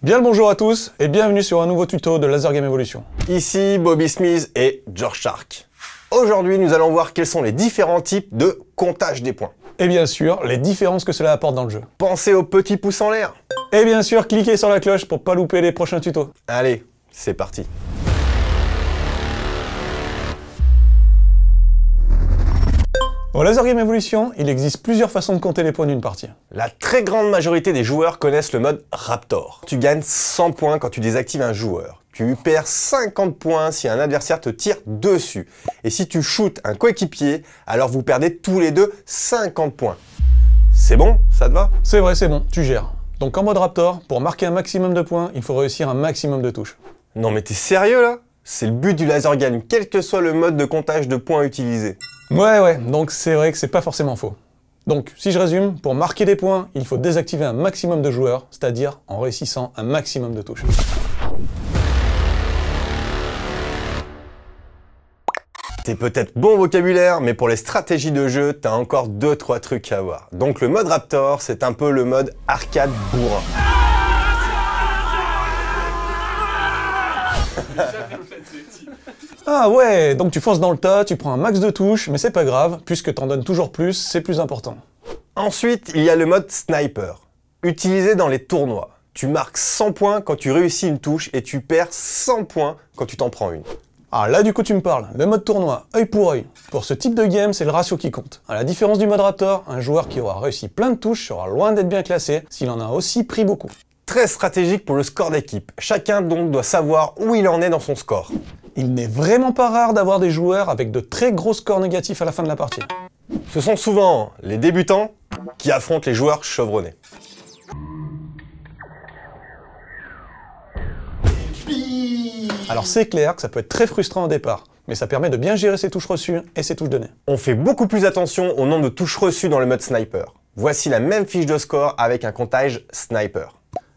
Bien le bonjour à tous et bienvenue sur un nouveau tuto de Laser Game Evolution. Ici Bobby Smith et George Shark. Aujourd'hui, nous allons voir quels sont les différents types de comptage des points. Et bien sûr, les différences que cela apporte dans le jeu. Pensez aux petits pouces en l'air. Et bien sûr, cliquez sur la cloche pour pas louper les prochains tutos. Allez, c'est parti. Au Laser Game Evolution, il existe plusieurs façons de compter les points d'une partie. La très grande majorité des joueurs connaissent le mode Raptor. Tu gagnes 100 points quand tu désactives un joueur. Tu perds 50 points si un adversaire te tire dessus. Et si tu shootes un coéquipier, alors vous perdez tous les deux 50 points. C'est bon? Ça te va? C'est vrai, c'est bon, tu gères. Donc en mode Raptor, pour marquer un maximum de points, il faut réussir un maximum de touches. Non mais t'es sérieux là? C'est le but du laser game, quel que soit le mode de comptage de points utilisé. Ouais, donc c'est vrai que c'est pas forcément faux. Donc, si je résume, pour marquer des points, il faut désactiver un maximum de joueurs, c'est-à-dire en réussissant un maximum de touches. T'es peut-être bon vocabulaire, mais pour les stratégies de jeu, t'as encore 2-3 trucs à voir. Donc le mode Raptor, c'est un peu le mode arcade bourrin. Ah ouais, donc tu fonces dans le tas, tu prends un max de touches, mais c'est pas grave, puisque t'en donnes toujours plus, c'est plus important. Ensuite, il y a le mode Sniper, utilisé dans les tournois. Tu marques 100 points quand tu réussis une touche et tu perds 100 points quand tu t'en prends une. Ah là du coup tu me parles, le mode tournoi, œil pour œil. Pour ce type de game, c'est le ratio qui compte. À la différence du mode Raptor, un joueur qui aura réussi plein de touches sera loin d'être bien classé s'il en a aussi pris beaucoup. Très stratégique pour le score d'équipe. Chacun donc doit savoir où il en est dans son score. Il n'est vraiment pas rare d'avoir des joueurs avec de très gros scores négatifs à la fin de la partie. Ce sont souvent les débutants qui affrontent les joueurs chevronnés. Alors c'est clair que ça peut être très frustrant au départ, mais ça permet de bien gérer ses touches reçues et ses touches données. On fait beaucoup plus attention au nombre de touches reçues dans le mode Sniper. Voici la même fiche de score avec un comptage Sniper.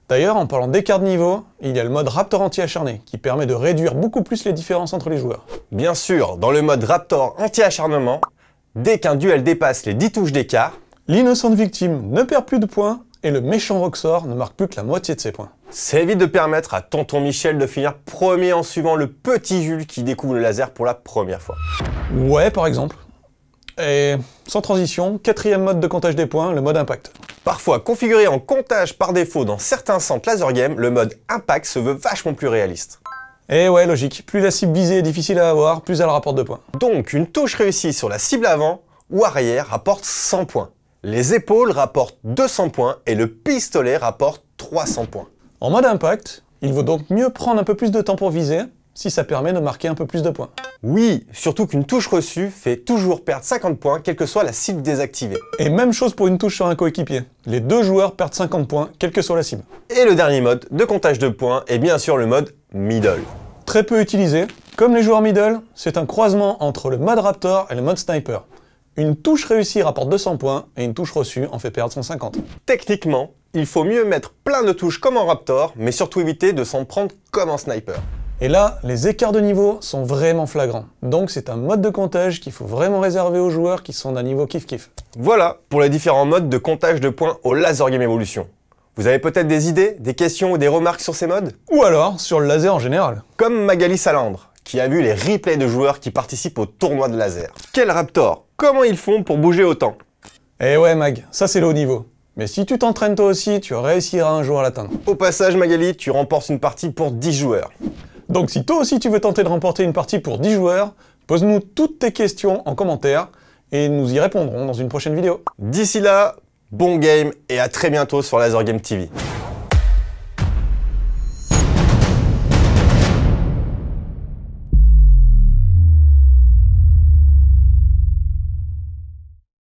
D'ailleurs, en parlant d'écart de niveau, il y a le mode Raptor anti-acharné, qui permet de réduire beaucoup plus les différences entre les joueurs. Bien sûr, dans le mode Raptor anti-acharnement, dès qu'un duel dépasse les 10 touches d'écart, l'innocente victime ne perd plus de points, et le méchant Roxor ne marque plus que la moitié de ses points. Ça évite de permettre à tonton Michel de finir premier en suivant le petit Jules qui découvre le laser pour la première fois. Ouais, par exemple. Et sans transition, quatrième mode de comptage des points, le mode Impact. Parfois configuré en comptage par défaut dans certains centres laser game, le mode Impact se veut vachement plus réaliste. Et ouais, logique, plus la cible visée est difficile à avoir, plus elle rapporte de points. Donc une touche réussie sur la cible avant ou arrière rapporte 100 points. Les épaules rapportent 200 points et le pistolet rapporte 300 points. En mode Impact, il vaut donc mieux prendre un peu plus de temps pour viser, si ça permet de marquer un peu plus de points. Oui, surtout qu'une touche reçue fait toujours perdre 50 points, quelle que soit la cible désactivée. Et même chose pour une touche sur un coéquipier. Les deux joueurs perdent 50 points, quelle que soit la cible. Et le dernier mode de comptage de points est bien sûr le mode Middle. Très peu utilisé, comme les joueurs Middle, c'est un croisement entre le mode Raptor et le mode Sniper. Une touche réussie rapporte 200 points, et une touche reçue en fait perdre 150. Techniquement, il faut mieux mettre plein de touches comme en Raptor, mais surtout éviter de s'en prendre comme en Sniper. Et là, les écarts de niveau sont vraiment flagrants. Donc c'est un mode de comptage qu'il faut vraiment réserver aux joueurs qui sont d'un niveau kiff-kiff. Voilà pour les différents modes de comptage de points au Laser Game Evolution. Vous avez peut-être des idées, des questions ou des remarques sur ces modes? Ou alors, sur le laser en général. Comme Magali Salandre, qui a vu les replays de joueurs qui participent au tournoi de laser. Quel Raptor? Comment ils font pour bouger autant? Eh ouais Mag, ça c'est le haut niveau. Mais si tu t'entraînes toi aussi, tu réussiras un jour à l'atteindre. Au passage Magali, tu remportes une partie pour 10 joueurs. Donc si toi aussi tu veux tenter de remporter une partie pour 10 joueurs, pose-nous toutes tes questions en commentaire et nous y répondrons dans une prochaine vidéo. D'ici là, bon game et à très bientôt sur Laser Game TV.